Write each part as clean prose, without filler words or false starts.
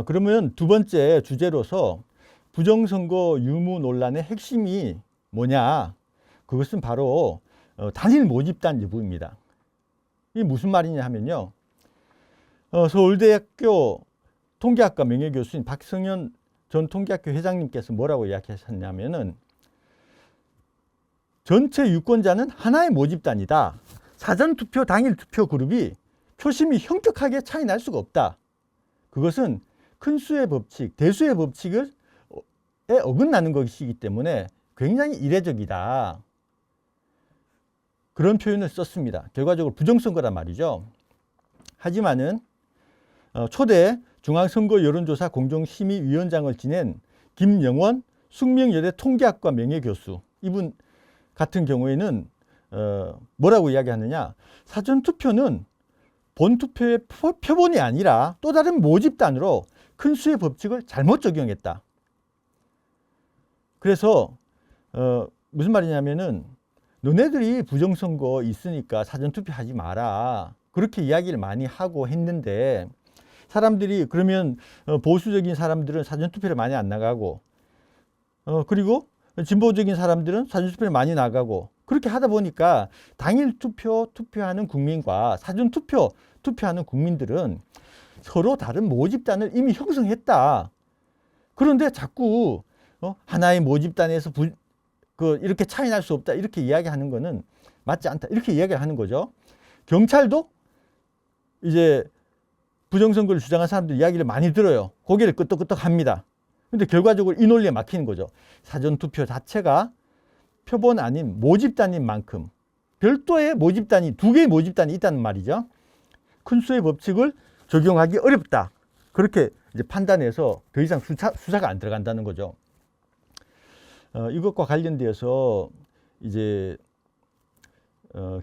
그러면 두 번째 주제로서 부정선거 유무 논란의 핵심이 뭐냐? 그것은 바로 단일 모집단 여부입니다. 이게 무슨 말이냐 하면요. 서울대학교 통계학과 명예교수인 박성현 전 통계학교 회장님께서 뭐라고 이야기하셨냐면은 전체 유권자는 하나의 모집단이다. 사전투표 당일 투표 그룹이 표심이 현격하게 차이 날 수가 없다. 그것은 큰 수의 법칙, 대수의 법칙에 어긋나는 것이기 때문에 굉장히 이례적이다. 그런 표현을 썼습니다. 결과적으로 부정선거란 말이죠. 하지만은 초대 중앙선거 여론조사 공정심의위원장을 지낸 김영원 숙명여대 통계학과 명예교수, 이분 같은 경우에는 뭐라고 이야기하느냐, 사전투표는 본투표의 표본이 아니라 또 다른 모집단으로 큰 수의 법칙을 잘못 적용했다. 그래서 무슨 말이냐면은 너네들이 부정선거 있으니까 사전투표 하지 마라, 그렇게 이야기를 많이 하고 했는데, 사람들이 그러면 보수적인 사람들은 사전투표를 많이 안 나가고, 그리고 진보적인 사람들은 사전투표를 많이 나가고, 그렇게 하다 보니까 당일 투표하는 국민과 사전투표하는 국민들은 서로 다른 모집단을 이미 형성했다. 그런데 자꾸 하나의 모집단에서 이렇게 차이 날 수 없다, 이렇게 이야기하는 거는 맞지 않다, 이렇게 이야기를 하는 거죠. 경찰도 이제 부정선거를 주장한 사람들 이야기를 많이 들어요. 고개를 끄덕끄덕 합니다. 근데 결과적으로 이 논리에 막히는 거죠. 사전투표 자체가 표본 아닌 모집단인 만큼 별도의 모집단이, 두 개의 모집단이 있다는 말이죠. 큰 수의 법칙을 적용하기 어렵다. 그렇게 이제 판단해서 더 이상 수사가 안 들어간다는 거죠. 이것과 관련되어서 이제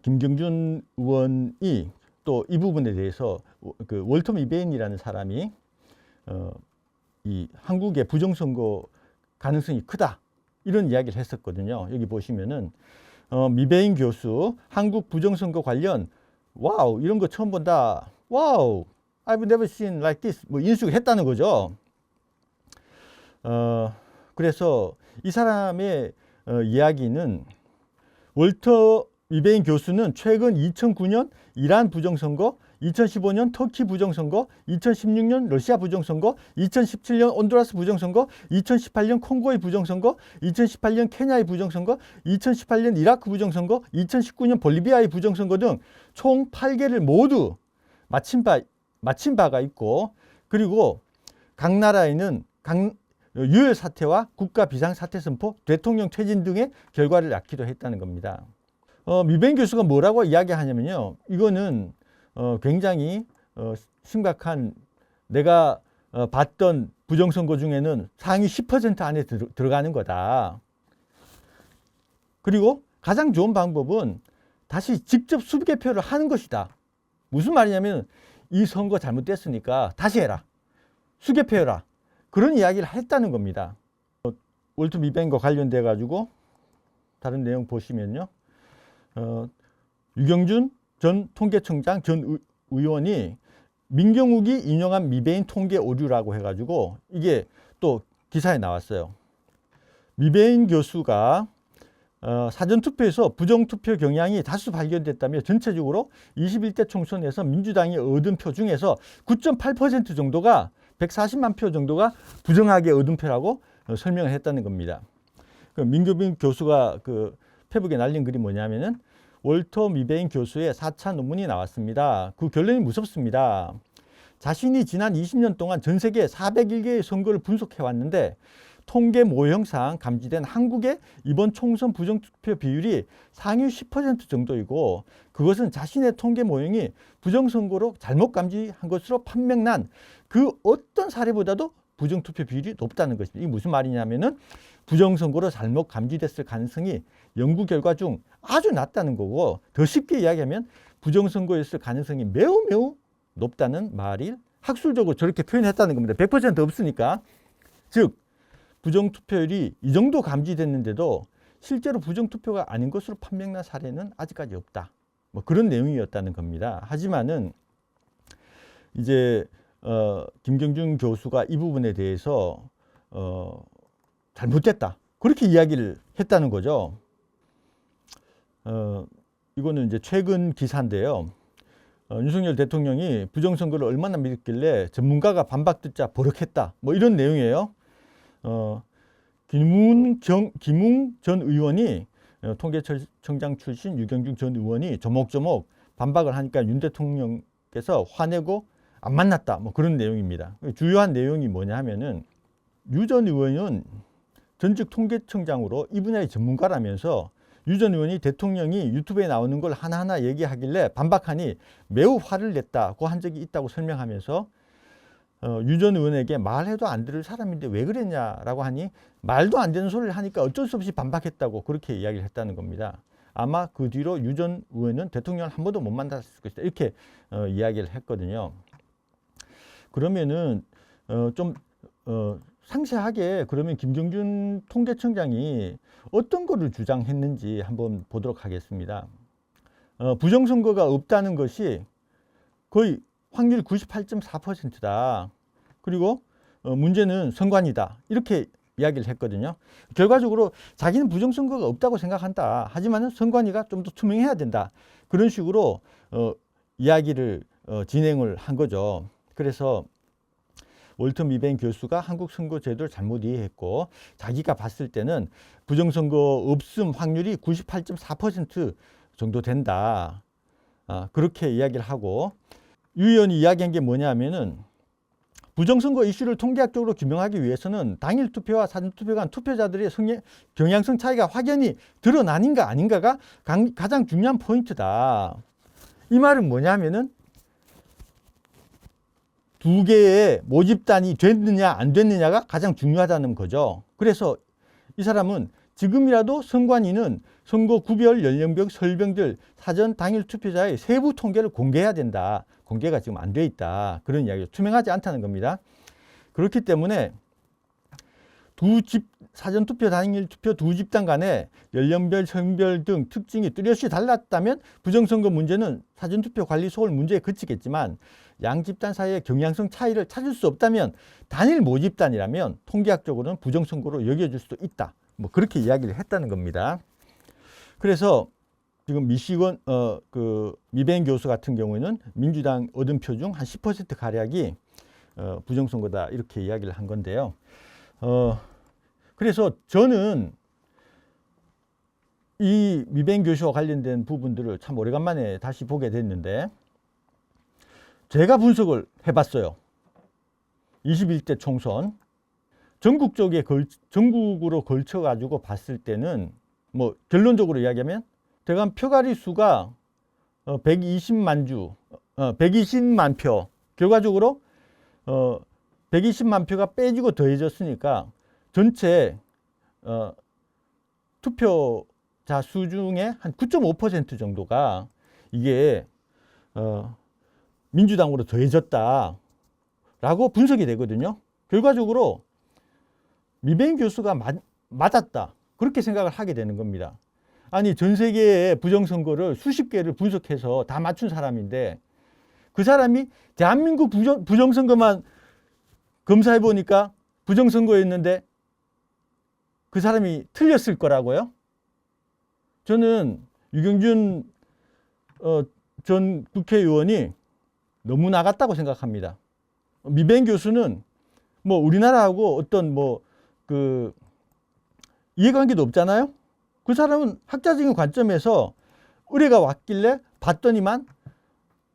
김경준 의원이 또 이 부분에 대해서 그 월터 미베인이라는 사람이 이 한국의 부정선거 가능성이 크다, 이런 이야기를 했었거든요. 여기 보시면은 미베인 교수 한국 부정선거 관련 와우 이런 거 처음 본다, 와우 I've never seen like this, 뭐 인식을 했다는 거죠. 그래서 이 사람의 이야기는, 월터 미베인 교수는 최근 2009년 이란 부정선거, 2015년 터키 부정선거, 2016년 러시아 부정선거, 2017년 온두라스 부정선거, 2018년 콩고의 부정선거, 2018년 케냐의 부정선거, 2018년 이라크 부정선거, 2019년 볼리비아의 부정선거 등 총 8개를 모두 마친 바가 있고, 그리고 각 나라에는 유혈 사태와 국가 비상사태 선포, 대통령 퇴진 등의 결과를 낳기도 했다는 겁니다. 미베인 교수가 뭐라고 이야기하냐면요, 이거는 굉장히 심각한, 내가 봤던 부정선거 중에는 상위 10% 안에 들어가는 거다. 그리고 가장 좋은 방법은 다시 직접 수개표를 하는 것이다. 무슨 말이냐면 이 선거 잘못됐으니까 다시 해라, 수개표해라, 그런 이야기를 했다는 겁니다. 월터 미베인과 관련돼 가지고 다른 내용 보시면요, 유경준 전 통계청장 전 의원이 민경욱이 인용한 미베인 통계 오류라고 해가지고 이게 또 기사에 나왔어요. 미베인 교수가 사전투표에서 부정투표 경향이 다수 발견됐다며 전체적으로 21대 총선에서 민주당이 얻은 표 중에서 9.8% 정도가, 140만 표 정도가 부정하게 얻은 표라고 설명을 했다는 겁니다. 민경욱 교수가 페북에 날린 글이 뭐냐면은 월터 미베인 교수의 4차 논문이 나왔습니다. 그 결론이 무섭습니다. 자신이 지난 20년 동안 전 세계 401개의 선거를 분석해 왔는데 통계 모형상 감지된 한국의 이번 총선 부정투표 비율이 상위 10% 정도이고, 그것은 자신의 통계 모형이 부정선거로 잘못 감지한 것으로 판명난 그 어떤 사례보다도 부정투표 비율이 높다는 것입니다. 이게 무슨 말이냐면은 부정선거로 잘못 감지됐을 가능성이 연구 결과 중 아주 낮다는 거고, 더 쉽게 이야기하면 부정선거였을 가능성이 매우 매우 높다는 말이 학술적으로 저렇게 표현했다는 겁니다. 100% 없으니까. 즉 부정투표율이 이 정도 감지됐는데도 실제로 부정투표가 아닌 것으로 판명난 사례는 아직까지 없다, 뭐 그런 내용이었다는 겁니다. 하지만은 이제 김경준 교수가 이 부분에 대해서 잘못됐다, 그렇게 이야기를 했다는 거죠. 이거는 이제 최근 기사인데요. 윤석열 대통령이 부정선거를 얼마나 믿었길래 전문가가 반박 듣자 버럭했다, 뭐 이런 내용이에요. 김웅 전 의원이 통계청장 출신 유경준 전 의원이 조목조목 반박을 하니까 윤 대통령께서 화내고 안 만났다, 뭐 그런 내용입니다. 주요한 내용이 뭐냐 하면은 유 전 의원은 전직 통계청장으로 이 분야의 전문가라면서 유 전 의원이 대통령이 유튜브에 나오는 걸 하나하나 얘기하길래 반박하니 매우 화를 냈다고 한 적이 있다고 설명하면서 유 전 의원에게 말해도 안 들을 사람인데 왜 그랬냐라고 하니 말도 안 되는 소리를 하니까 어쩔 수 없이 반박했다고 그렇게 이야기를 했다는 겁니다. 아마 그 뒤로 유 전 의원은 대통령을 한 번도 못 만났을 것이다, 이렇게 이야기를 했거든요. 그러면은 좀 상세하게 그러면 김경준 통계청장이 어떤 거를 주장했는지 한번 보도록 하겠습니다. 부정선거가 없다는 것이 거의 확률 98.4%다. 그리고 문제는 선관위다, 이렇게 이야기를 했거든요. 결과적으로 자기는 부정선거가 없다고 생각한다. 하지만 선관위가 좀 더 투명해야 된다. 그런 식으로 이야기를 진행을 한 거죠. 그래서 월터 미베인 교수가 한국 선거제도를 잘못 이해했고 자기가 봤을 때는 부정선거 없음 확률이 98.4% 정도 된다. 그렇게 이야기를 하고, 유 의원이 이야기한 게 뭐냐면은 부정선거 이슈를 통계학적으로 규명하기 위해서는 당일 투표와 사전투표 간 투표자들의 경향성 차이가 확연히 드러나는가 아닌가가 가장 중요한 포인트다. 이 말은 뭐냐면은 두 개의 모집단이 됐느냐 안 됐느냐가 가장 중요하다는 거죠. 그래서 이 사람은 지금이라도 선관위는 선거 구별, 연령별, 설병들, 사전 당일 투표자의 세부 통계를 공개해야 된다. 공개가 지금 안 돼 있다, 그런 이야기죠. 투명하지 않다는 겁니다. 그렇기 때문에 사전 투표, 당일 투표 두 집단 간에 연령별, 성별 등 특징이 뚜렷이 달랐다면 부정선거 문제는 사전투표 관리 소홀 문제에 그치겠지만, 양 집단 사이의 경향성 차이를 찾을 수 없다면 단일 모집단이라면 통계학적으로는 부정선거로 여겨질 수도 있다, 뭐 그렇게 이야기를 했다는 겁니다. 그래서 지금 미시건 미베인 교수 같은 경우에는 민주당 얻은 표 중 한 10% 가량이 부정선거다, 이렇게 이야기를 한 건데요. 그래서 저는 이 미베인 교수와 관련된 부분들을 참 오래간만에 다시 보게 됐는데, 제가 분석을 해봤어요. 21대 총선 전국으로 걸쳐 가지고 봤을 때는 뭐 결론적으로 이야기하면 대강 표가리 수가 120만 표, 결과적으로 120만 표가 빼지고 더해졌으니까 전체 투표자 수 중에 한 9.5% 정도가 이게 민주당으로 더해졌다 라고 분석이 되거든요. 결과적으로 미베인 교수가 맞았다, 그렇게 생각을 하게 되는 겁니다. 아니, 전 세계의 부정선거를 수십 개를 분석해서 다 맞춘 사람인데 그 사람이 대한민국 부정선거만 검사해 보니까 부정선거였는데 그 사람이 틀렸을 거라고요? 저는 유경준 전 국회의원이 너무 나갔다고 생각합니다. 미베인 교수는 뭐 우리나라하고 어떤 이해관계도 없잖아요. 그 사람은 학자적인 관점에서 의뢰가 왔길래 봤더니만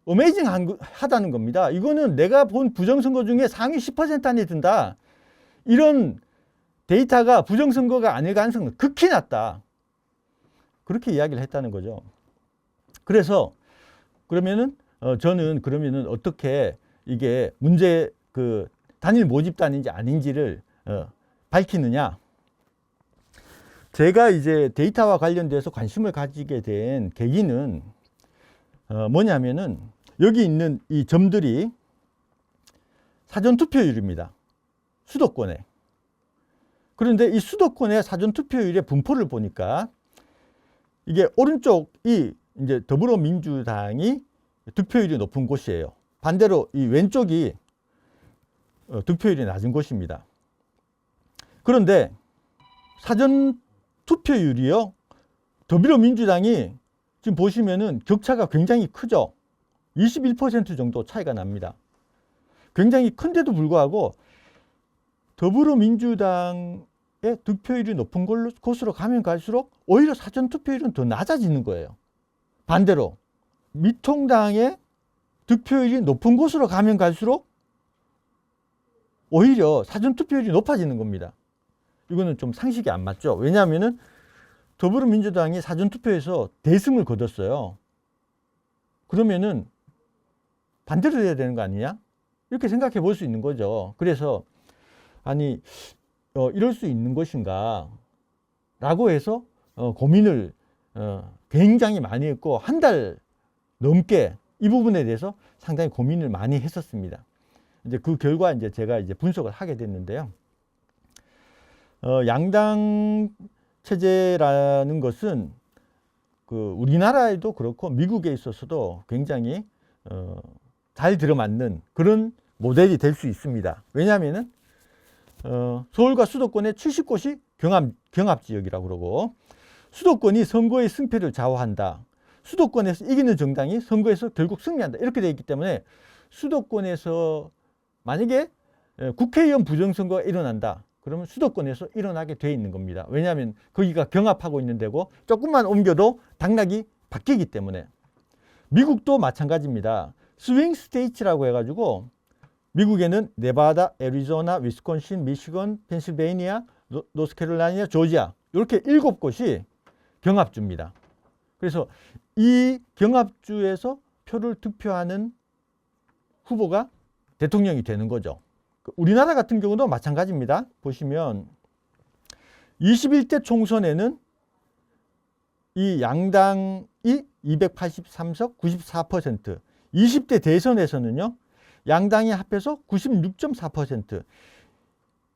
어메이징 하다는 겁니다. 이거는 내가 본 부정선거 중에 상위 10% 안에 든다. 이런 데이터가 부정선거가 아닐 가능성은 극히 낮다, 그렇게 이야기를 했다는 거죠. 그래서 그러면은 저는 그러면은 어떻게 이게 단일 모집단인지 아닌지를 밝히느냐. 제가 이제 데이터와 관련돼서 관심을 가지게 된 계기는 뭐냐면은 여기 있는 이 점들이 사전투표율입니다. 수도권에. 그런데 이 수도권의 사전투표율의 분포를 보니까 이게 오른쪽이 이제 더불어민주당이 득표율이 높은 곳이에요. 반대로 이 왼쪽이 득표율이 낮은 곳입니다. 그런데 사전 투표율이요, 더불어민주당이 지금 보시면은 격차가 굉장히 크죠. 21% 정도 차이가 납니다. 굉장히 큰데도 불구하고 더불어민주당의 득표율이 높은 곳으로 가면 갈수록 오히려 사전 투표율은 더 낮아지는 거예요. 반대로 미통당의 득표율이 높은 곳으로 가면 갈수록 오히려 사전 투표율이 높아지는 겁니다. 이거는 좀 상식이 안 맞죠. 왜냐하면은 더불어민주당이 사전 투표에서 대승을 거뒀어요. 그러면은 반대로 해야 되는 거 아니냐? 이렇게 생각해 볼 수 있는 거죠. 그래서 아니 이럴 수 있는 것인가 라고 해서 고민을 굉장히 많이 했고 한 달 넘게 이 부분에 대해서 상당히 고민을 많이 했었습니다. 이제 그 결과 이제 제가 이제 분석을 하게 됐는데요. 양당 체제라는 것은 그 우리나라에도 그렇고 미국에 있어서도 굉장히 잘 들어맞는 그런 모델이 될 수 있습니다. 왜냐하면은 서울과 수도권의 70곳이 경합 지역이라고 그러고, 수도권이 선거의 승패를 좌우한다. 수도권에서 이기는 정당이 선거에서 결국 승리한다. 이렇게 되어 있기 때문에 수도권에서 만약에 국회의원 부정선거가 일어난다. 그러면 수도권에서 일어나게 돼 있는 겁니다. 왜냐하면 거기가 경합하고 있는 데고 조금만 옮겨도 당락이 바뀌기 때문에. 미국도 마찬가지입니다. 스윙 스테이츠라고 해가지고 미국에는 네바다, 애리조나, 위스콘신, 미시건, 펜실베이니아, 노스캐롤라이나, 조지아 이렇게 7곳이 경합주입니다. 그래서 이 경합주에서 표를 득표하는 후보가 대통령이 되는 거죠. 우리나라 같은 경우도 마찬가지입니다. 보시면 21대 총선에는 이 양당이 283석 94%, 20대 대선에서는요 양당이 합해서 96.4%,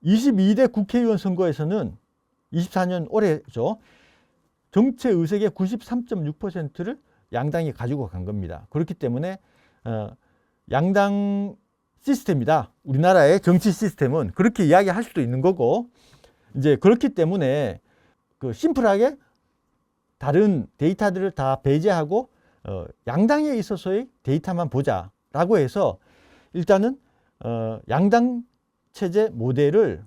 22대 국회의원 선거에서는 24년 올해죠. 전체 의석의 93.6%를 양당이 가지고 간 겁니다. 그렇기 때문에 양당 시스템이다. 우리나라의 정치 시스템은 그렇게 이야기할 수도 있는 거고, 이제 그렇기 때문에 그 심플하게 다른 데이터들을 다 배제하고 양당에 있어서의 데이터만 보자라고 해서 일단은 양당 체제 모델을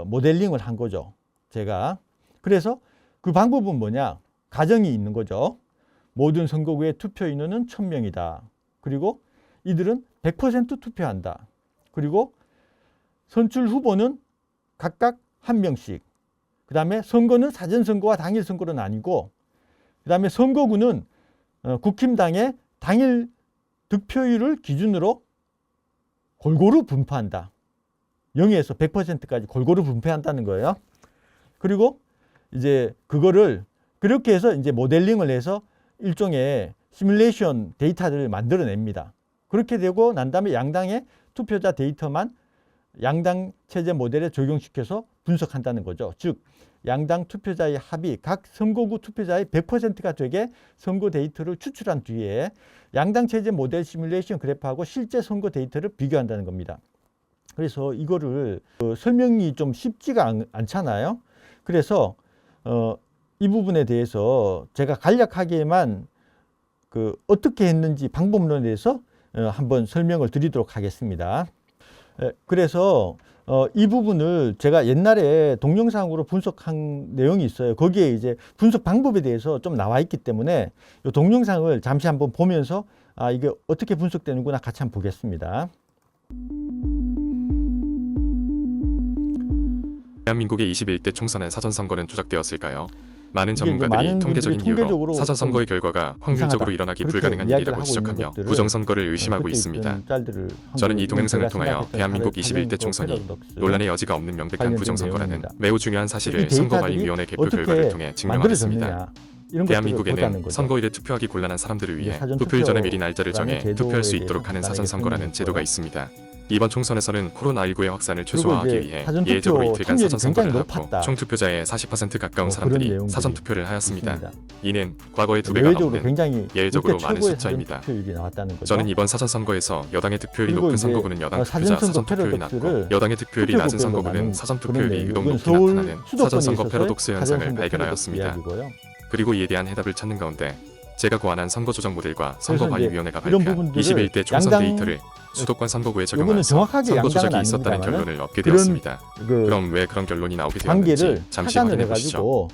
모델링을 한 거죠. 제가. 그래서 그 방법은 뭐냐? 가정이 있는 거죠. 모든 선거구의 투표 인원은 1000명이다. 그리고 이들은 100% 투표한다. 그리고 선출 후보는 각각 1명씩. 그 다음에 선거는 사전선거와 당일선거는 아니고, 그 다음에 선거구는 국힘당의 당일 득표율을 기준으로 골고루 분포한다. 0에서 100%까지 골고루 분배한다는 거예요. 그리고 이제 그거를 그렇게 해서 이제 모델링을 해서 일종의 시뮬레이션 데이터를 만들어냅니다. 그렇게 되고 난 다음에 양당의 투표자 데이터만 양당 체제 모델에 적용시켜서 분석한다는 거죠. 즉 양당 투표자의 합이 각 선거구 투표자의 100%가 되게 선거 데이터를 추출한 뒤에 양당 체제 모델 시뮬레이션 그래프하고 실제 선거 데이터를 비교한다는 겁니다. 그래서 이거를 설명이 좀 쉽지가 않잖아요. 그래서 이 부분에 대해서 제가 간략하게만 어떻게 했는지 방법론에 대해서 한번 설명을 드리도록 하겠습니다. 그래서 이 부분을 제가 옛날에 동영상으로 분석한 내용이 있어요. 거기에 이제 분석 방법에 대해서 좀 나와 있기 때문에 이 동영상을 잠시 한번 보면서 이게 어떻게 분석되는구나 같이 한번 보겠습니다. 대한민국의 21대 총선의 사전선거는 조작되었을까요? 많은 전문가들이 통계적인 이유로 사전선거의 결과가 확률적으로 일어나기 불가능한 일이라고 지적하며 부정선거를 의심하고 있습니다. 저는 이 동영상을 통하여 대한민국 21대 총선이 논란의 여지가 없는 명백한 부정선거라는 매우 중요한 사실을 선거관리위원회 개표 결과를 통해 증명하겠습니다. 이런 것들을 보자는 대한민국에는 거죠. 선거일에 투표하기 곤란한 사람들을 위해 사전 투표일 전에 미리 투표라는 날짜를 정해 제도에 투표할 수 대해서 있도록 하는 간단하게 사전선거라는 제도가 설명했고요. 있습니다. 이번 총선에서는 코로나19의 확산을 그리고 최소화하기 이제 위해 사전 투표 예외적으로 이틀간 통계율이 사전선거를 굉장히 하고 높았다. 총 투표자의 40% 가까운 그런 사람들이 내용들이 사전투표를 하였습니다. 있습니다. 이는 과거의 2배가 외적으로 넘는 굉장히 예외적으로 역대 많은 최고의 숫자입니다. 사전 투표율이 나왔다는 거죠. 저는 이번 사전선거에서 여당의 득표율이 그리고 높은 이제 선거구는 여당 투표자 사전선거 사전투표율이 낮고 패러독스를 여당의 득표율이 낮은 투표구별로 선거구는 나눈 사전투표율이 그런 유독 내용. 높게 서울 나타나는 수도권에 사전선거 있어서의 패러독스 현상을 사전선거 발견하였습니다. 패러독스 이야기고요. 그리고 이에 대한 해답을 찾는 가운데 제가 고안한 선거조정 모델과 그래서 선거관리위원회가 이런 발표한 부분들을 21대 총선 양당- 데이터를 수도권 선거구에 요거는 적용하면서 정확하게 선거 양당은 조작이 있었다는 아닙니다만은 결론을 얻게 그런 되었습니다. 그 그럼 왜 그런 결론이 나오게 관계를 되었는지 잠시 차단을 확인해 보시죠. 해가지고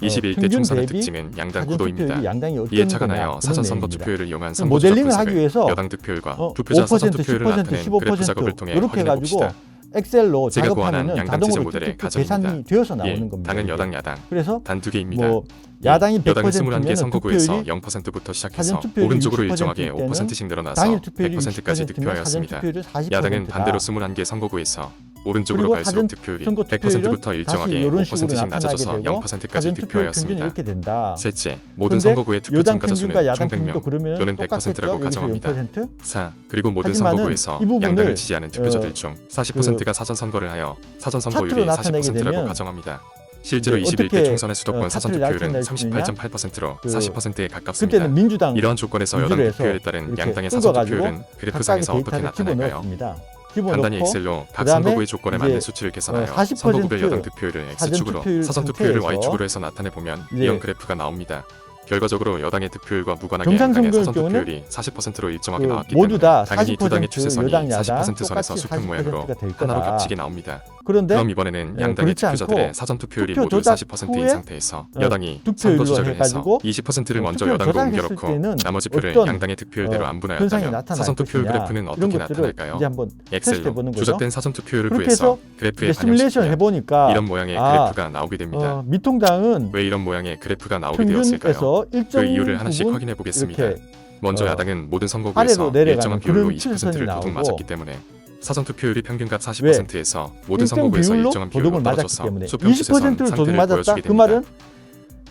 21대 평균 총선의 대비 특징은 양당 사전 구도입니다. 투표율이 양당이 어떤 이에 착안하여 거냐, 그런 사전선거 내용입니다. 투표율을 이용한 선거 모델링을 조작 하기 분석을 위해서 여당 득표율과 5%, 투표자 사전 투표율을 10%, 나타낸 그래프 15% 작업을 통해 이렇게 확인해 해가지고 봅시다. 엑셀로 제가 고안한 작업하면 양당 지지 자동으로 모델의 쭉쭉 가정입니다. 계산이 되어서 1. 나오는 겁니다. 당은 이게. 여당 야당 그래서 단 두 개입니다. 뭐 야당이 여당은 100%면 21개 선거구에서 투표율이 0%부터 시작해서 사전 투표율이 오른쪽으로 60% 일정하게 때는 5%씩 늘어나서 당일 투표율이 100%까지 60%면 사전 득표하였습니다. 투표율이 40%다. 야당은 반대로 21개 선거구에서 오른쪽으로 그리고 갈수록 사전 득표율이 선거 투표율은 100%부터 일정하게 다시 이런 식으로 5%씩 나타나게 낮아져서 되고 0%까지 사전 투표율 평균이 득표하였습니다. 이렇게 된다. 셋째, 모든 근데 선거구의 투표 여당 참가자 수는 평균과 야당 1100명 평균도 그러면 또는 똑같겠죠? 100%라고 여기서 가정합니다. 0%? 4. 그리고 모든 하지만은 선거구에서 이 부분을 양당을 지지하는 투표자들 중 40%가 사전선거를 하여 차트로 사전선거율이 나타내게 40%라고 되면 가정합니다. 실제로 이제 21대 어떻게, 총선의 수도권 사전 차트를 투표율은 나타낼 수 있느냐? 38.8%로 그 40%에 가깝습니다. 그때는 민주당 이러한 조건에서 여당 위주로 해서 득표율에 따른 이렇게 양당의 사전 뜯어가지고 투표율은 각각의 그래프상에서 어떻게 데이터를 나타날까요? 집어넣었습니다. 간단히 집어넣고 엑셀로 각 그다음에 선거구의 조건에 맞는 이제 수치를 계산하여 40% 선거구별 여당 득표율을 X축으로 투표율 사전 투표율을 상태에서 Y축으로 해서 나타내 보면 이제 이런 그래프가 나옵니다. 결과적으로 여당의 득표율과 무관하게 경상선거의 양당의 사전 경우는 투표율이 40%로 일정하게 그 나왔기 모두 때문에 다 당연히 두 당의 40% 추세선이 여당 야당 40% 선에서 똑같이 수평 모양으로 40%가 될 하나로 거다. 겹치게 나옵니다. 그런데 그럼 이번에는 양당의 그렇지 않고 투표자들의 사전 투표율이 투표 모두 조작 40%인 후에 상태에서 여당이 득표율로 선거 조작을 해서 해가지고 20%를 먼저 투표 여당으로 조작했을 옮겨놓고 때는 나머지 표를 어떤, 양당의 득표율대로 안 현상이 분할했다면 나타날 사전 투표율 것이냐, 그래프는 이런 어떻게 것들을 나타날까요? 이제 한번 엑셀로 테스트해보는 거죠. 조작된 사전 투표율을 그렇게 구해서 해서 그래프에 시뮬레이션 반영시키면 해보니까 이런 모양의 그래프가 나오게 됩니다. 미통당은 왜 이런 모양의 그래프가 나오게 되었을까요? 평균에서 일정 그 이유를 하나씩 부분 확인해 보겠습니다. 이렇게 먼저 어, 야당은 모든 아래로 선거구에서 내려가는 일정한 비율로 그런 20%를 추세선이 도둑 나오고 맞았기 때문에 사전 투표율이 평균값 40%에서 모든 일정 선거구에서 비율로 일정한 비율로 도둑을 맞았기 떨어져서 때문에 수평 추세선 20%를 도둑 상태를 맞았다. 보여주게 그 됩니다. 말은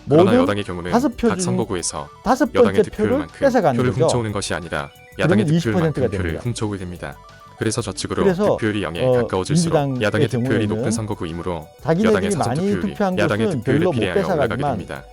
그러나 모든 여당의 경우는 다섯 표 각 중 선거구에서 다섯 여당의 번째 표를 득표율만큼 뺏어가는 표를 거죠. 훔쳐오는 것이 아니라 야당의 그러면 득표율만큼 20%가 표를 됩니다. 훔쳐오게 됩니다. 그래서 저측으로 그래서, 득표율이 0에 가까워질수록 민주당의 야당의 득표율이 경우에는 높은 선거구이므로 여당의 자기네들이 사전 많이 투표율이 투표한 야당의 것은 득표율에 별로 못 비례하여 올라가게 뺏어가지만 됩니다.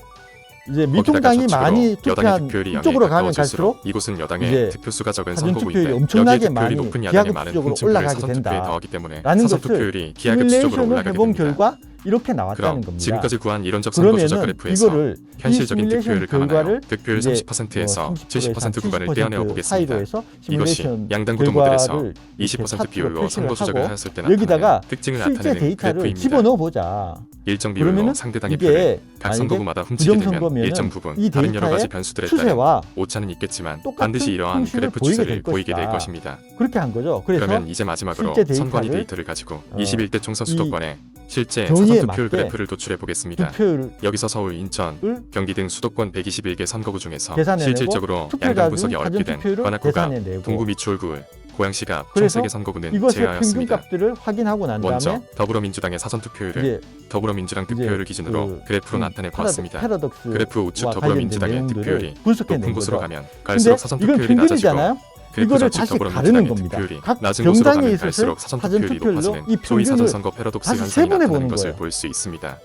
이제 거기다가 미통당이 저축으로 많이 여당의 투표한 득표율이 이쪽으로 0에 가면 가까워질수록 갈수록 이곳은 이제 여당의 득표수가 적은 사전 투표율이 선거구인데 여기에 엄청나게 득표율이 많이 높은 야당의 많은 기하급수적으로 훔친 표를 올라가게 사전 된다. 투표에 더하기 때문에 라는 사전 것을 투표율이 기하급수적으로 시뮬레이션을 올라가게 해본 됩니다. 결과 이렇게 나왔다는 그럼 겁니다. 지금까지 구한 이론적 선거 조작 그러면은 그래프에서 이거를 현실적인 시뮬레이션 득표율을 감안하여 결과를 득표율 이제 30%에서 30%에서 70% 구간을 70% 떼어내어 보겠습니다. 사이로 해서 이것이 시뮬레이션 양당 구도 모델에서 결과를 20% 차트로 비율로 표시를 선거 조작을 하고 하였을 때 여기다가 나타나는 특징을 실제 나타내는 데이터를 그래프입니다. 집어넣어 보자. 일정 비율로 그러면은 상대당의 이게 표를 각 만약에 선거구마다 훔치게 되면 부정선거면은 일정 부분 이 다른 여러 가지 데이터의 변수들에 따른 추세와 오차는 있겠지만 똑같은 반드시 이러한 형식을 그래프 보이게 추세를 될 보이게 될 것이다. 것입니다. 그렇게 한 거죠. 그래서 그러면 이제 마지막으로 실제 선관위 데이터를 데이터를 가지고 21대 총선 수도권에 실제 경위에 사전 투표율 맞게 그래프를 도출해 보겠습니다. 투표율을 여기서 서울, 인천, 경기 등 수도권 121개 선거구 중에서 계산해내고 실질적으로 투표자 양당 중 분석이 어렵게 사전 된 투표율을 관악구가 계산해내고 동구 미추홀구, 고양시가 총 그래서 3개 선거구는 이것의 평균 제외하였습니다. 값들을 확인하고 난 먼저 다음에 더불어민주당의 사전 투표율을 이제 더불어민주당 득표율을 기준으로 그래프로 나타내 보았습니다. 패러독스 그래프 우측 더불어민주당의 득표율이 분석해낸 높은 곳으로 거죠. 가면 갈수록 사전 이건 투표율이 낮아지고 평균이잖아요. 그래프 이거를 좌측 다시 더불어민주당의 가르는 겁니다. 득표율이 각 낮은 곳으로 정당에 가면 있어서 갈수록 사전 사전 투표율이 투표율로 높아지는 이 소위 평균을 사전선거 패러독스 다시 현상이 세분해 나타나는 보는 것을 거예요. 볼 수 있습니다.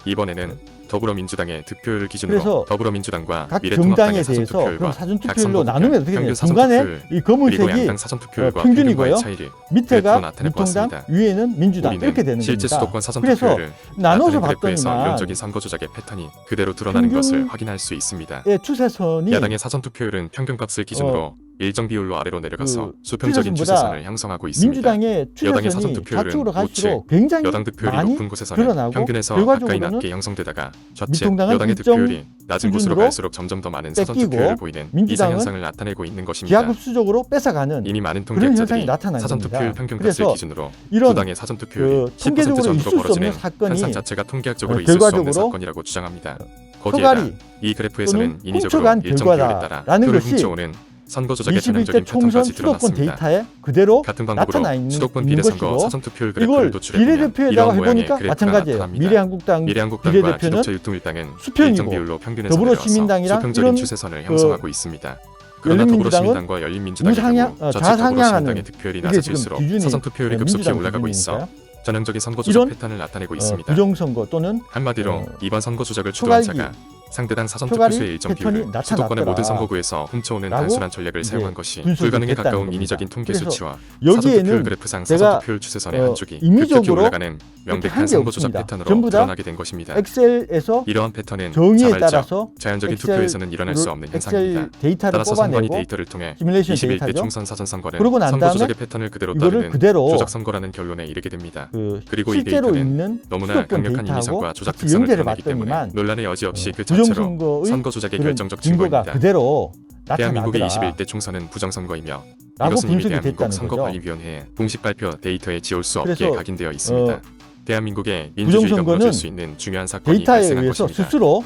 이번에는 더불어민주당의 득표율을 그래서 기준으로 더불어민주당과 각 미래통합당의 정당에 대해서 그럼 사전투표율과 사전 각 투표율로 선거구별 나누면 어떻게 평균 되냐? 사전투표율 중간에 이 그리고 검은색이 양당 사전투표율과 평균이고요. 평균과의 차이를 그래프로 밑에가 나타내 미통당, 보았습니다. 위에는 민주당 이렇게 우리는 되는 실제 겁니다. 수도권 그래서 사전투표율을 나눠서 나타낸 그래프에서 봤더니만 이론적인 선거 조작의 패턴이 그대로 드러나는 평균- 것을 확인할 수 있습니다. 예, 추세선이 야당의 사전투표율은 평균값을 기준으로 일정 비율로 아래로 내려가서 그 수평적인 추세선보다 추세선을 형성하고 있습니다. 민주당의 여당의 추세선이 사전투표율은 좌측으로 갈수록 우측, 굉장히 여당 득표율이 많이 높은 곳에서는 드러나고 평균에서 가까이 결과적으로는 낮게 형성되다가 좌측 미통당은 여당의 일정 득표율이 낮은 곳으로 수준으로 갈수록 점점 더 많은 뺏기고 사전투표율을 보이는 이상 민주당은 현상을 나타내고 있는 것입니다. 기하급수적으로 뺏어가는 이미 많은 그런 현상이 통계학자들이 나타나는 사전투표율 겁니다. 평균값을 그래서 기준으로 이런 두 당의 사전투표율이 그 10% 통계적으로 전후로 있을 수 벌어지는 없는 사건이 현상 자체가 통계학적으로 있을 수 없는 결과적으로 사건이라고 주장합니다. 거기에다 허가리 이 그래프에서는 또는 인위적으로 훔쳐간 일정 비율에 따라 결과다라는 표를 것이 훔쳐오는 선거 조작의 21대 전형적인 총선 패턴까지 수도권 드러났습니다. 데이터에 그대로 같은 방법으로 나타나 있는 수도권 것이고, 비례선거 사전투표율 이걸 그래프를 도출해보면 비례대표에다가 이런 모양의 해보니까 그래프가 마찬가지예요. 나타납니다. 미래한국당 미래한국당과 비례대표는 기독자 유통일당은 수평이고 일정 비율로 평균에서 더불어시민당이랑 내려와서 수평적인 이런 추세선을 형성하고 있습니다. 그러나 열린민주당은 더불어시민당과 열린민주당의 우상향, 경우 저치 좌상향하는 더불어시민당의 득표율이 이게 낮아질수록 지금 기준이 사전투표율이 급속히 민주당 올라가고 있어 기준이니까요. 전형적인 선거 조작 이런 패턴을 나타내고 있습니다. 부정선거 또는 한마디로 이번 선거 조작을 주도한 표갈기, 자가 상대당 사전투표수의 일정 패턴이 비율을 수도권의 나타났더라. 모든 선거구에서 훔쳐오는 라고 단순한 전략을 사용한 것이 분석이 불가능에 됐다는 가까운 겁니다. 인위적인 통계 그래서 수치와 여기에는 사전투표율 그래프상 제가 사전투표율 추세선의 한쪽이 급격히 임의적으로 올라가는 한 명백한 게 선거 조작 없습니다. 패턴으로 전부 다 드러나게 된 것입니다. 엑셀에서 이러한 패턴은 정의에 자발적, 따라서 자연적인 엑셀 투표에서는 일어날 수 없는 현상입니다. 엑셀 데이터를 따라서 선관위 뽑아내고 데이터를 통해 시뮬레이션 21대 데이터죠. 총선 사전선거는 그러고 난 선거 다음에 조작의 패턴을 그대로 이거를 따르는 그대로 조작 선거라는 결론에 이르게 됩니다. 그리고 이 실제로 데이터는 있는 너무나 수도권 강력한 데이터하고 인위성과 조작 같이 특성을 연결해 드러내기 때문에 봤더니만 논란의 여지 없이 그 자체로 부정선거의 선거 조작의 그런 결정적 증거가 증거입니다. 그대로 대한민국의 나타나더라. 21대 총선은 부정선거이며 라고 이것은 이미 분석이 대한민국 됐다는 선거관리위원회의 공식 발표 데이터에 지울 수 없게 그래서, 각인되어 있습니다. 대한민국의 민주주의가 부정선거는 무너질 수 있는 중요한 사건이 데이터에 발생한 의해서 것입니다. 스스로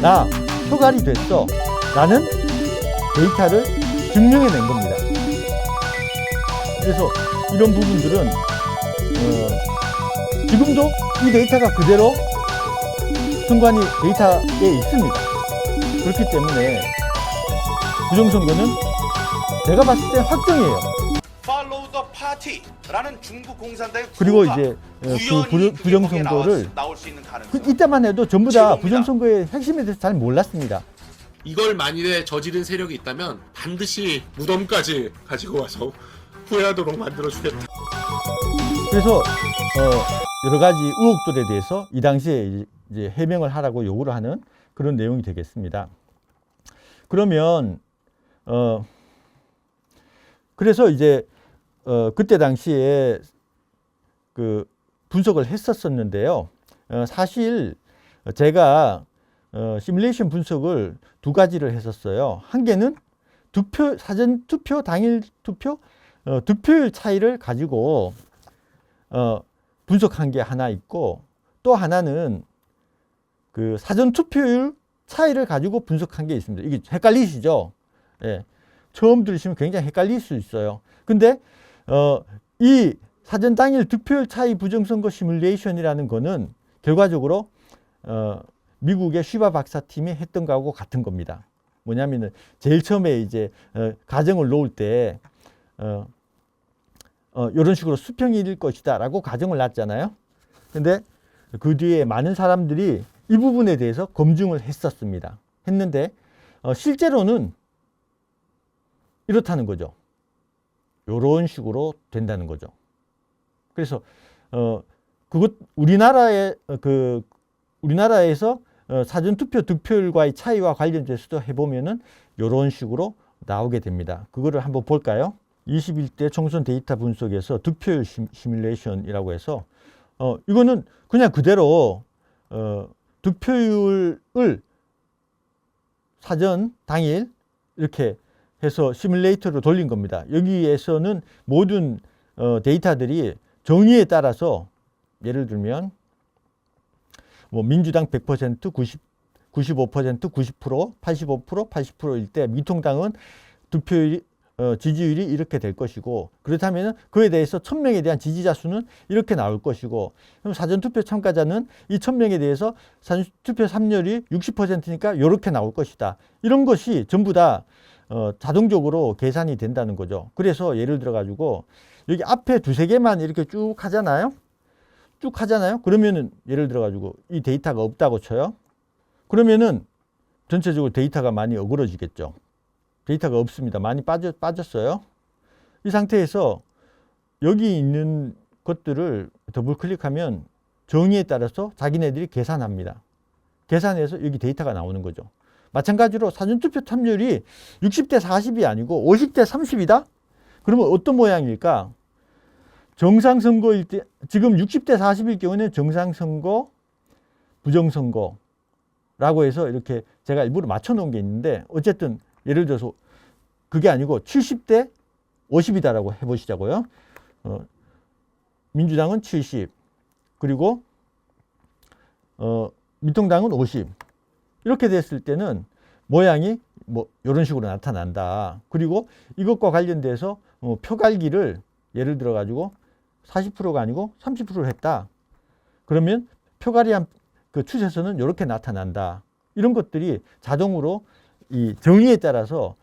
나 표갈이 됐어 라는 데이터를 증명해낸 겁니다. 그래서 이런 부분들은 지금도 이 데이터가 그대로 선관위 데이터에 있습니다. 그렇기 때문에 부정선거는 제가 봤을 때 확정이에요. Follow the Party라는 중국 공산당의 그리고 구호가 이제 우연히 부정선거를 나올 수 있는 가능성. 이때만 해도 전부 다 최고입니다. 부정선거의 핵심에 대해서 잘 몰랐습니다. 이걸 만일에 저지른 세력이 있다면 반드시 무덤까지 가지고 와서 후회하도록 만들어주겠다. 그래서 여러 가지 의혹들에 대해서 이 당시에 이제 해명을 하라고 요구를 하는 그런 내용이 되겠습니다. 그러면 그래서 이제 그때 당시에 그 분석을 했었었는데요. 사실 제가 시뮬레이션 분석을 두 가지를 했었어요. 한 개는 사전 투표 당일 투표 득표율 차이를 가지고 분석한 게 하나 있고, 또 하나는 그 사전 투표율 차이를 가지고 분석한 게 있습니다. 이게 헷갈리시죠? 예. 처음 들으시면 굉장히 헷갈릴 수 있어요. 근데 이 사전 당일 득표율 차이 부정선거 시뮬레이션이라는 거는 결과적으로 미국의 쉬바 박사팀이 했던 거하고 같은 겁니다. 뭐냐면은 제일 처음에 이제 가정을 놓을 때 이런 식으로 수평일 것이다라고 가정을 놨잖아요. 근데 그 뒤에 많은 사람들이 이 부분에 대해서 검증을 했었습니다. 했는데 실제로는 이렇다는 거죠. 이런 식으로 된다는 거죠. 그래서 그것 우리나라에서 사전 투표 득표율과의 차이와 관련돼서도 해보면은 이런 식으로 나오게 됩니다. 그거를 한번 볼까요? 21대 총선 데이터 분석에서 득표율 시뮬레이션이라고 해서 이거는 그냥 그대로 득표율을 사전 당일 이렇게 해서 시뮬레이터로 돌린 겁니다. 여기에서는 모든 데이터들이 정의에 따라서 예를 들면 뭐 민주당 100%, 95%, 90%, 85%, 80%일 때 미통당은 득표율이 지지율이 이렇게 될 것이고, 그렇다면 그에 대해서 1000명에 대한 지지자 수는 이렇게 나올 것이고, 그럼 사전투표 참가자는 이 1000명에 대해서 사전투표 참여율이 60%니까 이렇게 나올 것이다. 이런 것이 전부 다 자동적으로 계산이 된다는 거죠. 그래서 예를 들어 가지고 여기 앞에 두세 개만 이렇게 쭉 하잖아요. 쭉 하잖아요. 그러면은 예를 들어 가지고 이 데이터가 없다고 쳐요. 그러면은 전체적으로 데이터가 많이 어그러지겠죠. 데이터가 없습니다. 많이 빠졌어요. 이 상태에서 여기 있는 것들을 더블 클릭하면 정의에 따라서 자기네들이 계산합니다. 계산해서 여기 데이터가 나오는 거죠. 마찬가지로 사전투표 참여율이 60대 40이 아니고 50대 30이다? 그러면 어떤 모양일까? 정상선거일 때, 지금 60대 40일 경우는 정상선거, 부정선거라고 해서 이렇게 제가 일부러 맞춰놓은 게 있는데, 어쨌든 예를 들어서 그게 아니고 70대 50이다라고 해보시자고요. 민주당은 70, 그리고 미통당은 50. 이렇게 됐을 때는 모양이 뭐 이런 식으로 나타난다. 그리고 이것과 관련돼서 표갈기를 예를 들어 가지고 40%가 아니고 30%를 했다. 그러면 표갈이한 그 추세선은 이렇게 나타난다. 이런 것들이 자동으로 이 정의에 따라서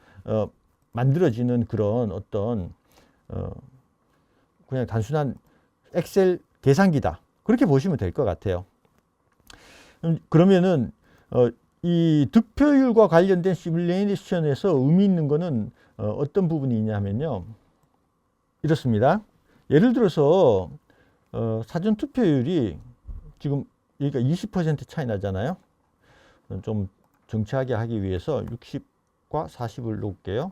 만들어지는 그런 어떤 그냥 단순한 엑셀 계산기다. 그렇게 보시면 될 것 같아요. 그러면은 이 득표율과 관련된 시뮬레이션에서 의미 있는 거는 어떤 부분이 있냐면요. 이렇습니다. 예를 들어서 사전 투표율이 지금 여기가 20% 차이 나잖아요. 좀 정치하게 하기 위해서 60과 40을 놓을게요.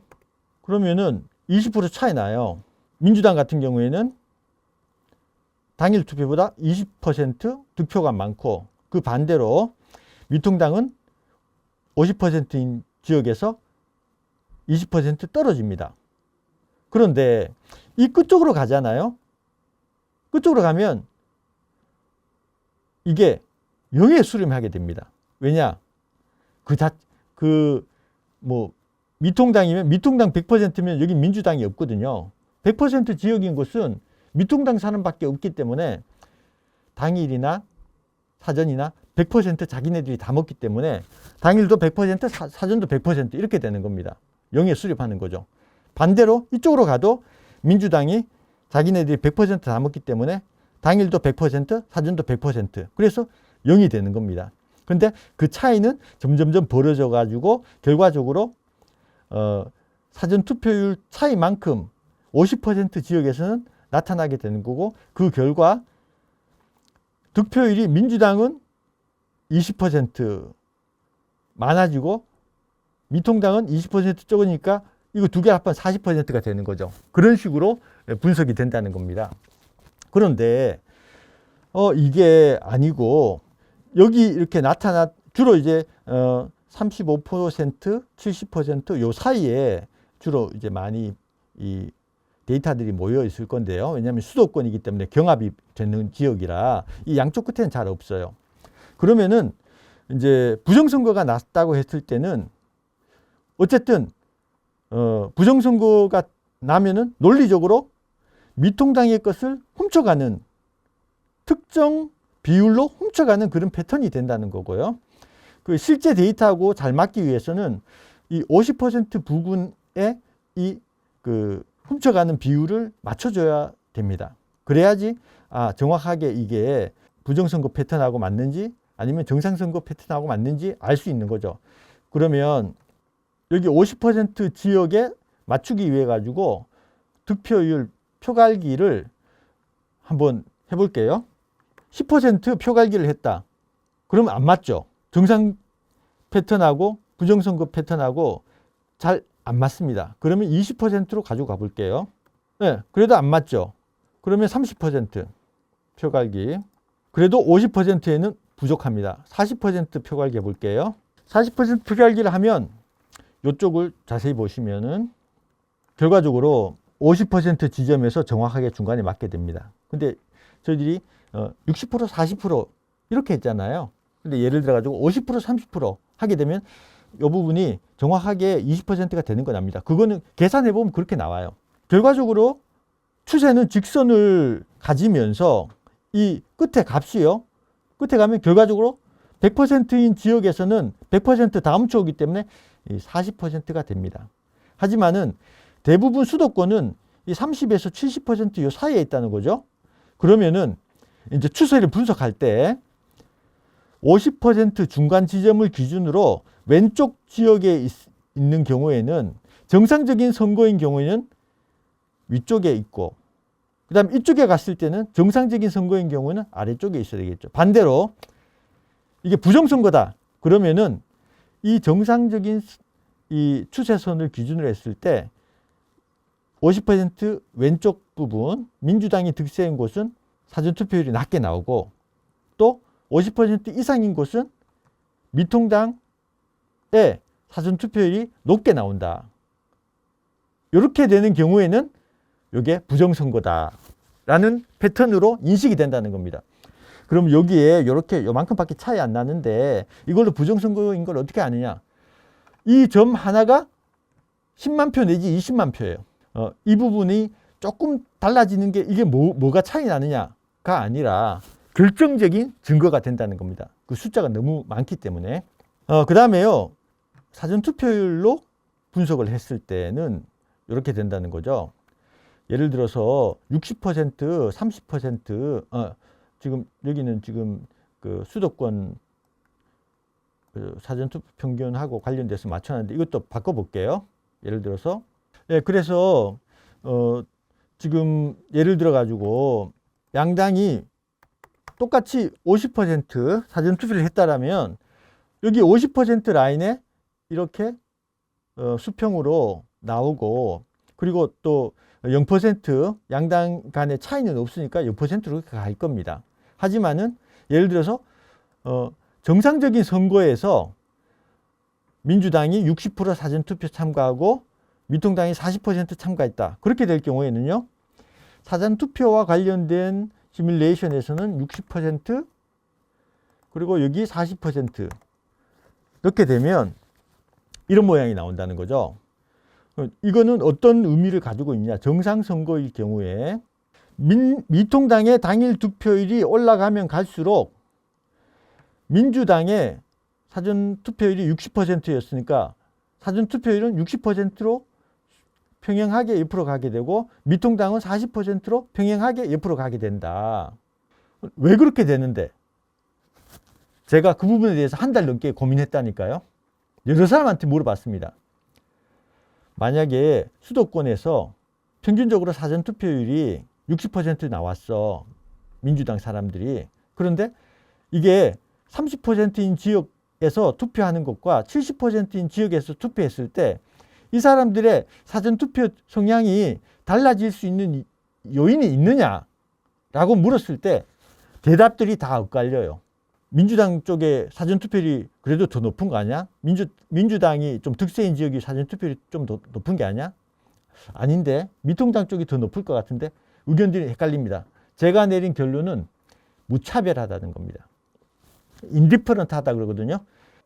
그러면은 20% 차이 나요. 민주당 같은 경우에는 당일 투표보다 20% 득표가 많고, 그 반대로 미통당은 50%인 지역에서 20% 떨어집니다. 그런데 이 끝쪽으로 가잖아요. 끝쪽으로 가면 이게 0에 수렴하게 됩니다. 왜냐? 미통당이면 미통당 100%면 여기 민주당이 없거든요. 100% 지역인 곳은 미통당 사람밖에 없기 때문에 당일이나 사전이나 100% 자기네들이 다 먹기 때문에 당일도 100%, 사전도 100% 이렇게 되는 겁니다. 0에 수렴하는 거죠. 반대로 이쪽으로 가도 민주당이 자기네들이 100% 다 먹기 때문에 당일도 100%, 사전도 100%. 그래서 0이 되는 겁니다. 근데 그 차이는 점점점 벌어져 가지고 결과적으로 사전 투표율 차이만큼 50% 지역에서는 나타나게 되는 거고, 그 결과 득표율이 민주당은 20% 많아지고 미통당은 20% 적으니까 이거 두 개 합한 40%가 되는 거죠. 그런 식으로 분석이 된다는 겁니다. 그런데 이게 아니고 여기 이렇게 주로 이제 35%, 70% 요 사이에 주로 이제 많이 이 데이터들이 모여 있을 건데요. 왜냐하면 수도권이기 때문에 경합이 되는 지역이라 이 양쪽 끝에는 잘 없어요. 그러면은 이제 부정선거가 났다고 했을 때는 어쨌든 부정선거가 나면은 논리적으로 미통당의 것을 훔쳐가는, 특정 비율로 훔쳐가는 그런 패턴이 된다는 거고요. 그 실제 데이터하고 잘 맞기 위해서는 이 50% 부분에 이 그 훔쳐가는 비율을 맞춰줘야 됩니다. 그래야지 정확하게 이게 부정선거 패턴하고 맞는지 아니면 정상선거 패턴하고 맞는지 알 수 있는 거죠. 그러면 여기 50% 지역에 맞추기 위해 가지고 득표율 표갈기를 한번 해볼게요. 10% 표갈기를 했다. 그러면 안 맞죠. 정상 패턴하고 부정선거 패턴하고 잘 안 맞습니다. 그러면 20%로 가져가 볼게요. 네, 그래도 안 맞죠. 그러면 30% 표갈기. 그래도 50%에는 부족합니다. 40% 표갈기 해볼게요. 40% 표갈기를 하면 이쪽을 자세히 보시면은 결과적으로 50% 지점에서 정확하게 중간에 맞게 됩니다. 근데 저희들이 60%, 40% 이렇게 했잖아요. 근데 예를 들어 가지고 50%, 30% 하게 되면 이 부분이 정확하게 20%가 되는 건 압니다. 그거는 계산해 보면 그렇게 나와요. 결과적으로 추세는 직선을 가지면서 이 끝에 값이요. 끝에 가면 결과적으로 100%인 지역에서는 100% 다 훔쳐오기 때문에 40%가 됩니다. 하지만은 대부분 수도권은 이 30에서 70% 요 사이에 있다는 거죠. 그러면은 이제 추세를 분석할 때 50% 중간 지점을 기준으로 왼쪽 지역에 있는 경우에는 정상적인 선거인 경우에는 위쪽에 있고, 그 다음에 이쪽에 갔을 때는 정상적인 선거인 경우는 아래쪽에 있어야 되겠죠. 반대로 이게 부정선거다. 그러면은 이 정상적인 이 추세선을 기준으로 했을 때 50% 왼쪽 부분 민주당이 득세인 곳은 사전투표율이 낮게 나오고, 또 50% 이상인 곳은 미통당의 사전투표율이 높게 나온다. 이렇게 되는 경우에는 이게 부정선거다라는 패턴으로 인식이 된다는 겁니다. 그럼 여기에 이렇게 요만큼밖에 차이 안 나는데 이걸로 부정선거인 걸 어떻게 아느냐? 이 점 하나가 10만 표 내지 20만 표예요. 이 부분이 조금 달라지는 게 이게 뭐가 차이 나느냐가 아니라 결정적인 증거가 된다는 겁니다. 그 숫자가 너무 많기 때문에. 그 다음에요. 사전투표율로 분석을 했을 때는 이렇게 된다는 거죠. 예를 들어서 60%, 30%, 지금 여기는 지금 그 수도권 그 사전투표 평균하고 관련돼서 맞춰놨는데 이것도 바꿔볼게요. 예를 들어서 그래서 지금 예를 들어 가지고 양당이 똑같이 50% 사전투표를 했다라면 여기 50% 라인에 이렇게 수평으로 나오고 그리고 또 0% 양당 간의 차이는 없으니까 0%로 갈 겁니다. 하지만은 예를 들어서 정상적인 선거에서 민주당이 60% 사전투표 참가하고 미통당이 40% 참가했다. 그렇게 될 경우에는요. 사전투표와 관련된 시뮬레이션에서는 60% 그리고 여기 40% 이렇게 되면 이런 모양이 나온다는 거죠. 이거는 어떤 의미를 가지고 있냐. 정상선거일 경우에 미통당의 당일 득표율이 올라가면 갈수록 민주당의 사전투표율이 60%였으니까 사전투표율은 60%로 평행하게 옆으로 가게 되고 미통당은 40%로 평행하게 옆으로 가게 된다. 왜 그렇게 되는데? 제가 그 부분에 대해서 한 달 넘게 고민했다니까요. 여러 사람한테 물어봤습니다. 만약에 수도권에서 평균적으로 사전투표율이 60% 나왔어. 민주당 사람들이. 그런데 이게 30%인 지역에서 투표하는 것과 70%인 지역에서 투표했을 때 이 사람들의 사전투표 성향이 달라질 수 있는 요인이 있느냐라고 물었을 때 대답들이 다 엇갈려요. 민주당 쪽에 사전투표율이 그래도 더 높은 거 아니야? 민주당이 좀 득세인 지역이 사전투표율이 좀 더 높은 게 아니야? 아닌데 미통당 쪽이 더 높을 것 같은데 의견들이 헷갈립니다. 제가 내린 결론은 무차별하다는 겁니다. 인디퍼런트하다 그러거든요.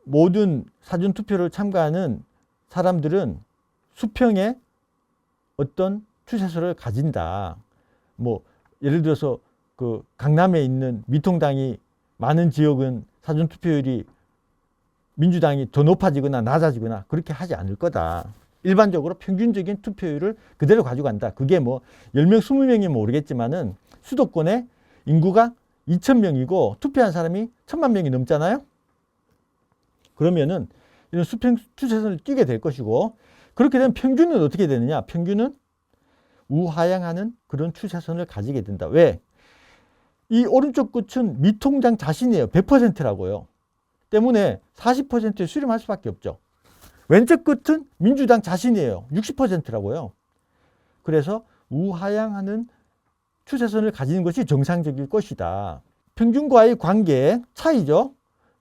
모든 사전투표를 참가하는 사람들은 수평에 어떤 추세선을 가진다. 뭐 예를 들어서 그 강남에 있는 미통당이 많은 지역은 사전투표율이 민주당이 더 높아지거나 낮아지거나 그렇게 하지 않을 거다. 일반적으로 평균적인 투표율을 그대로 가지고 간다. 그게 뭐 10명, 20명이면 모르겠지만은 수도권에 인구가 2,000명이고 투표한 사람이 1,000만 명이 넘잖아요. 그러면은 이런 수평 추세선을 띄게 될 것이고 그렇게 되면 평균은 어떻게 되느냐? 평균은 우하향하는 그런 추세선을 가지게 된다. 왜? 이 오른쪽 끝은 미통당 자신이에요. 100%라고요. 때문에 40%에 수렴할 수밖에 없죠. 왼쪽 끝은 민주당 자신이에요. 60%라고요. 그래서 우하향하는 추세선을 가지는 것이 정상적일 것이다. 평균과의 관계 차이죠.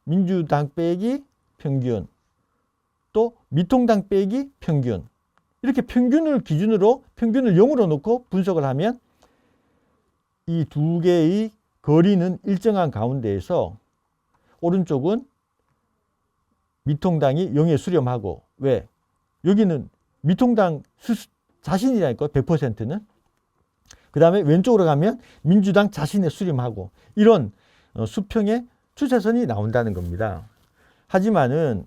민주당 빼기 평균, 또 미통당 빼기 평균. 이렇게 평균을 기준으로 평균을 0으로 놓고 분석을 하면 이 두 개의 거리는 일정한 가운데에서 오른쪽은 미통당이 0에 수렴하고 왜? 여기는 미통당 자신이라니까 100%는. 그 다음에 왼쪽으로 가면 민주당 자신의 수렴하고 이런 수평의 추세선이 나온다는 겁니다. 하지만은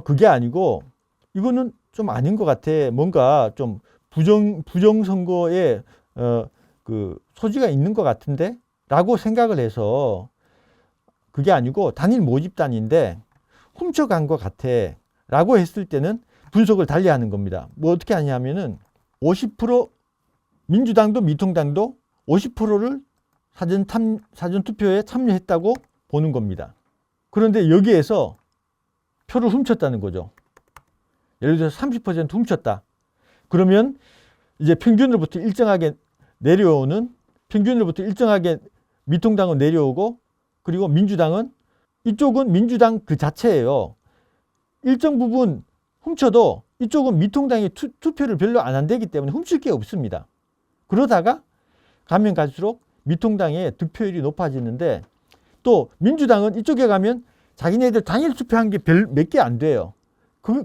그게 아니고 이거는 좀 아닌 것 같아. 뭔가 좀 부정선거에 그 소지가 있는 것 같은데 라고 생각을 해서 그게 아니고 단일 모집단인데 훔쳐간 것 같아 라고 했을 때는 분석을 달리하는 겁니다. 뭐 어떻게 하냐면은 50% 민주당도 미통당도 50%를 사전투표에 참여했다고 보는 겁니다. 그런데 여기에서 표를 훔쳤다는 거죠. 예를 들어서 30% 훔쳤다. 그러면 이제 평균으로부터 일정하게 미통당은 내려오고 그리고 민주당은 이쪽은 민주당 그 자체예요. 일정 부분 훔쳐도 이쪽은 미통당이 투표를 별로 안 한다기 때문에 훔칠 게 없습니다. 그러다가 가면 갈수록 미통당의 득표율이 높아지는데 또 민주당은 이쪽에 가면 자기네들 당일 투표한 게 몇 개 안 돼요.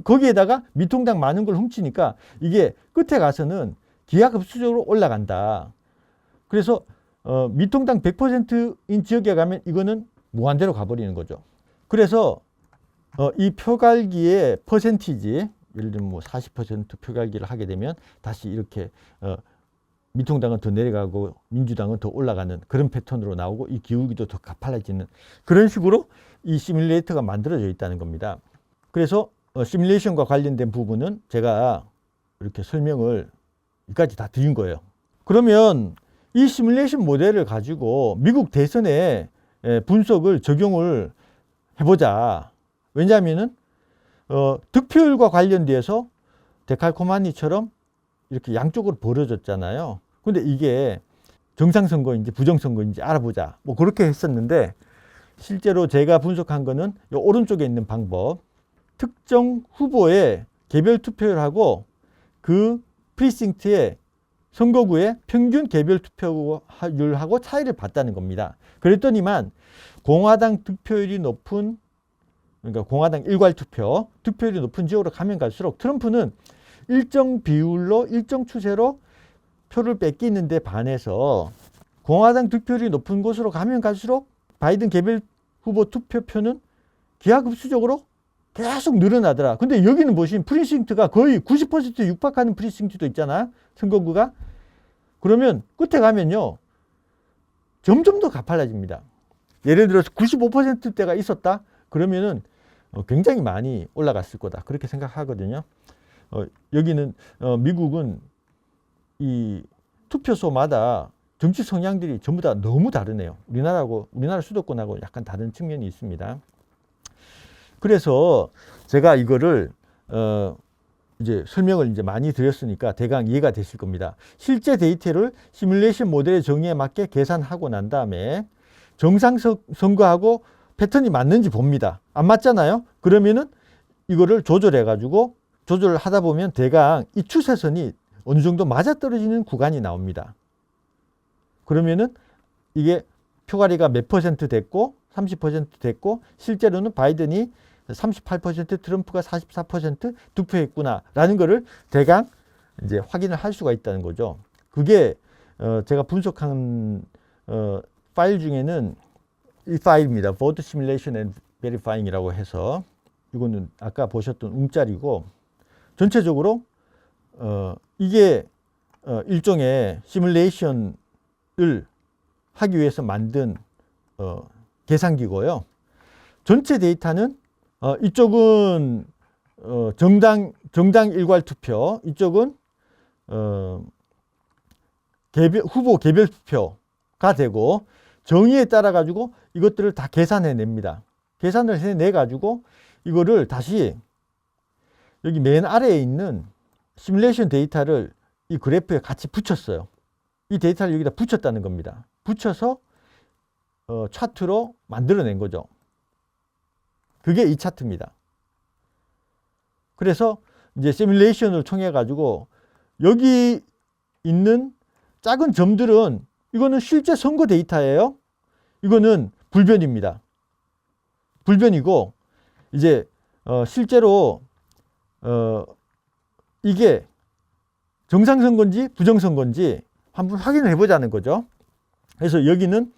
거기에다가 미통당 많은 걸 훔치니까 이게 끝에 가서는 기하급수적으로 올라간다. 그래서 미통당 100%인 지역에 가면 이거는 무한대로 가버리는 거죠. 그래서 이 표갈기의 퍼센티지, 예를 들면 뭐 40% 표갈기를 하게 되면 다시 이렇게 미통당은 더 내려가고 민주당은 더 올라가는 그런 패턴으로 나오고 이 기울기도 더 가팔라지는 그런 식으로 이 시뮬레이터가 만들어져 있다는 겁니다. 그래서 시뮬레이션과 관련된 부분은 제가 이렇게 설명을 여기까지 다 드린 거예요. 그러면 이 시뮬레이션 모델을 가지고 미국 대선에 분석을 적용을 해보자. 왜냐하면은 득표율과 관련돼서 데칼코마니처럼 이렇게 양쪽으로 벌어졌잖아요. 근데 이게 정상선거인지 부정선거인지 알아보자. 뭐 그렇게 했었는데 실제로 제가 분석한 거는 이 오른쪽에 있는 방법. 특정 후보의 개별 투표율하고 그 프리싱트의 선거구의 평균 개별 투표율하고 차이를 봤다는 겁니다. 그랬더니만 공화당 득표율이 높은, 그러니까 공화당 일괄 투표, 득표율이 높은 지역으로 가면 갈수록 트럼프는 일정 비율로 일정 추세로 표를 뺏기는데 반해서 공화당 득표율이 높은 곳으로 가면 갈수록 바이든 개별 후보 투표표는 기하급수적으로 계속 늘어나더라. 근데 여기는 보시면 프리싱트가 거의 90%에 육박하는 프리싱트도 있잖아. 선거구가. 그러면 끝에 가면요. 점점 더 가팔라집니다. 예를 들어서 95%대가 있었다. 그러면은 굉장히 많이 올라갔을 거다. 그렇게 생각하거든요. 여기는 미국은 이 투표소마다 정치 성향들이 전부 다 너무 다르네요. 우리나라 수도권하고 약간 다른 측면이 있습니다. 그래서 제가 이거를 이제 설명을 이제 많이 드렸으니까 대강 이해가 되실 겁니다. 실제 데이터를 시뮬레이션 모델의 정의에 맞게 계산하고 난 다음에 정상 선거하고 패턴이 맞는지 봅니다. 안 맞잖아요. 그러면은 이거를 조절해 가지고 조절을 하다 보면 대강 이 추세선이 어느 정도 맞아떨어지는 구간이 나옵니다. 그러면은 이게 표가리가 몇 퍼센트 됐고 30% 됐고 실제로는 바이든이 38% 트럼프가 44% 득표했구나라는 거를 대강 이제 확인을 할 수가 있다는 거죠. 그게 제가 분석한 파일 중에는 이 파일입니다. Vote Simulation and Verifying이라고 해서 이거는 아까 보셨던 움짤이고 전체적으로 이게 일종의 시뮬레이션을 하기 위해서 만든 계산기고요. 전체 데이터는 이쪽은 정당 일괄 투표, 이쪽은 후보 개별 투표가 되고 정의에 따라 가지고 이것들을 다 계산해 냅니다. 계산을 해내 가지고 이거를 다시 여기 맨 아래에 있는 시뮬레이션 데이터를 이 그래프에 같이 붙였어요. 이 데이터를 여기다 붙였다는 겁니다. 붙여서 차트로 만들어낸 거죠. 그게 이 차트입니다. 그래서 이제 시뮬레이션을 통해 가지고 여기 있는 작은 점들은 이거는 실제 선거 데이터예요. 이거는 불변입니다. 불변이고 이제 실제로 이게 정상선거인지 부정선거인지 한번 확인을 해보자는 거죠. 그래서 여기는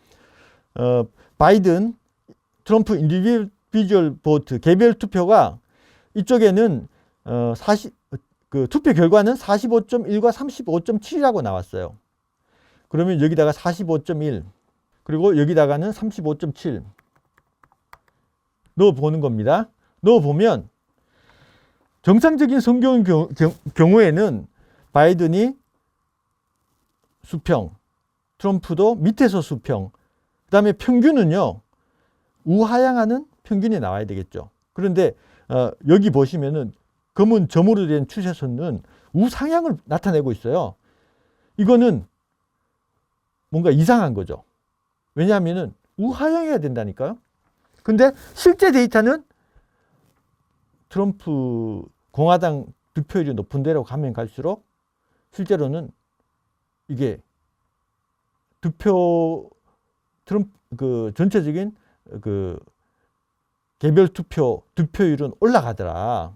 바이든, 트럼프 인디비주얼 보트 개별 투표가 이쪽에는 그 투표 결과는 45.1과 35.7이라고 나왔어요. 그러면 여기다가 45.1 그리고 여기다가는 35.7 넣어보는 겁니다. 넣어보면 정상적인 선거인 경우에는 바이든이 수평, 트럼프도 밑에서 수평, 그 다음에 평균은요 우하향하는 평균이 나와야 되겠죠. 그런데 여기 보시면은 검은 점으로 된 추세선은 우상향을 나타내고 있어요. 이거는 뭔가 이상한 거죠. 왜냐하면은 우하향해야 된다니까요. 근데 실제 데이터는 트럼프 공화당 득표율이 높은 데로 가면 갈수록 실제로는 이게 트럼프 전체적인 개별 투표 득표율은 올라가더라.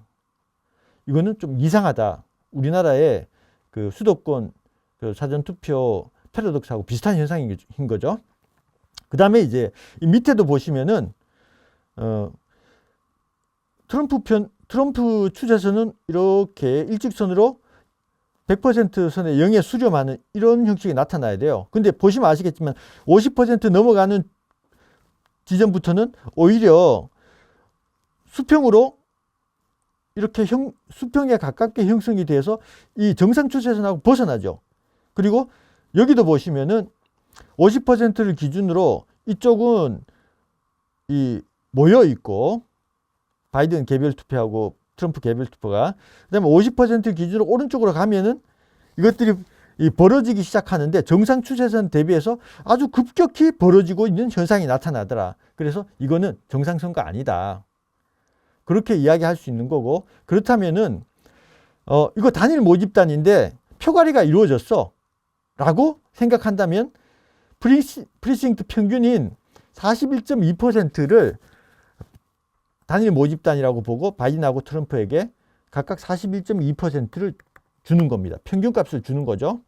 이거는 좀 이상하다. 우리나라의 그 수도권 그 사전투표 패러독스하고 비슷한 현상인 거죠. 그 다음에 이제 이 밑에도 보시면은 트럼프 추세선은 이렇게 일직선으로 100% 선에 0에 수렴하는 이런 형식이 나타나야 돼요. 근데 보시면 아시겠지만 50% 넘어가는 지점부터는 오히려 수평으로 이렇게 수평에 가깝게 형성이 돼서 이 정상 추세선하고 벗어나죠. 그리고 여기도 보시면은 50%를 기준으로 이쪽은 이 모여 있고 바이든 개별 투표하고 트럼프 개별 투표가 그다음에 50% 기준으로 오른쪽으로 가면은 이것들이 벌어지기 시작하는데 정상 추세선 대비해서 아주 급격히 벌어지고 있는 현상이 나타나더라. 그래서 이거는 정상선거 아니다. 그렇게 이야기할 수 있는 거고 그렇다면은 이거 단일 모집단인데 표가리가 이루어졌어 라고 생각한다면 프리싱트 평균인 41.2%를 단일 모집단이라고 보고 바이든하고 트럼프에게 각각 41.2%를 주는 겁니다. 평균값을 주는 거죠.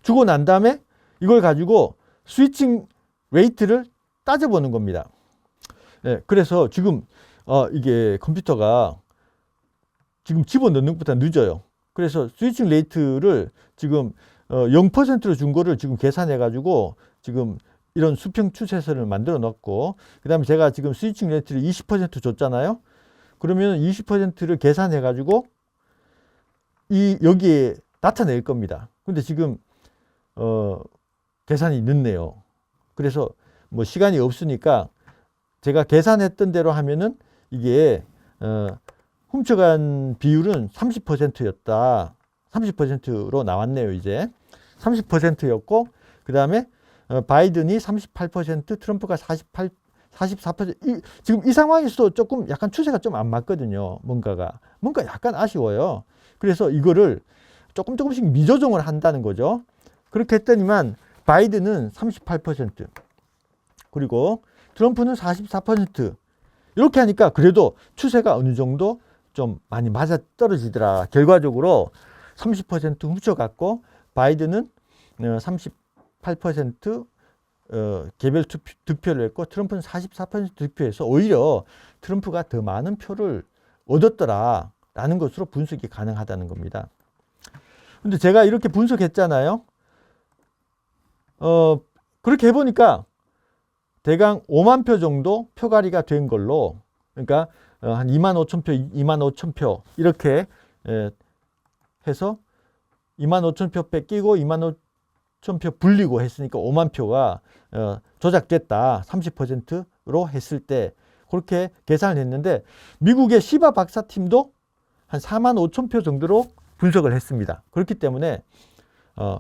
주고 난 다음에 이걸 가지고 스위칭 레이트를 따져보는 겁니다. 네, 그래서 지금 이게 컴퓨터가 지금 집어넣는 것보다 늦어요. 그래서 스위칭 레이트를 지금 0%로 준 거를 지금 계산해 가지고 지금 이런 수평 추세선을 만들어 놨고 그 다음에 제가 지금 스위칭 레이트를 20% 줬잖아요. 그러면 20%를 계산해 가지고 여기에 나타낼 겁니다. 근데 지금 계산이 늦네요. 그래서 뭐 시간이 없으니까 제가 계산했던 대로 하면은 이게 훔쳐간 비율은 30%였다. 30%로 나왔네요. 이제 30%였고 그 다음에 바이든이 38%, 트럼프가 44%. 지금 이 상황에서도 조금 약간 추세가 좀 안 맞거든요. 뭔가 약간 아쉬워요. 그래서 이거를 조금씩 미조정을 한다는 거죠. 그렇게 했더니만 바이든은 38%, 그리고 트럼프는 44%. 이렇게 하니까 그래도 추세가 어느 정도 좀 많이 맞아 떨어지더라. 결과적으로 30% 훔쳐갔고 바이든은 38% 개별 득표를 했고 트럼프는 44% 득표해서 오히려 트럼프가 더 많은 표를 얻었더라라는 것으로 분석이 가능하다는 겁니다. 근데 제가 이렇게 분석했잖아요. 그렇게 해보니까 대강 5만 표 정도 표가리가 된 걸로, 그러니까 한 2만 5천 표, 2만 5천 표 이렇게 해서 2만 5천 표 뺏기고 2만 5천 표 불리고 했으니까 5만 표가 조작됐다. 30%로 했을 때 그렇게 계산을 했는데 미국의 시바 박사팀도 한 4만 5천 표 정도로 분석을 했습니다. 그렇기 때문에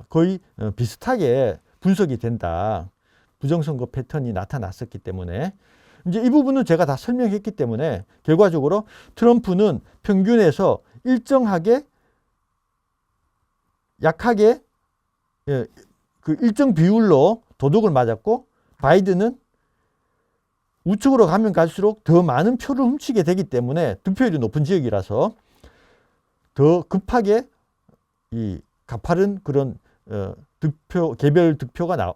거의 비슷하게 분석이 된다. 부정선거 패턴이 나타났었기 때문에 이제 이 부분은 제가 다 설명했기 때문에 결과적으로 트럼프는 평균에서 일정하게 약하게 그 일정 비율로 도둑을 맞았고 바이든은 우측으로 가면 갈수록 더 많은 표를 훔치게 되기 때문에 득표율이 높은 지역이라서 더 급하게 이 가파른 그런 개별 득표가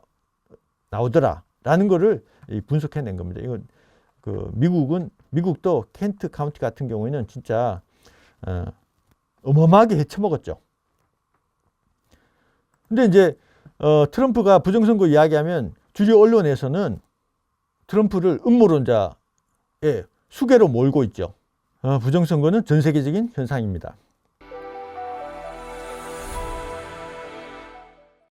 나오더라라는 거를 분석해낸 겁니다. 이건 미국도 켄트 카운티 같은 경우에는 진짜 어마어마하게 헤쳐먹었죠. 근데 이제 트럼프가 부정선거 이야기하면 주류 언론에서는 트럼프를 음모론자의 수괴로 몰고 있죠. 부정선거는 전 세계적인 현상입니다.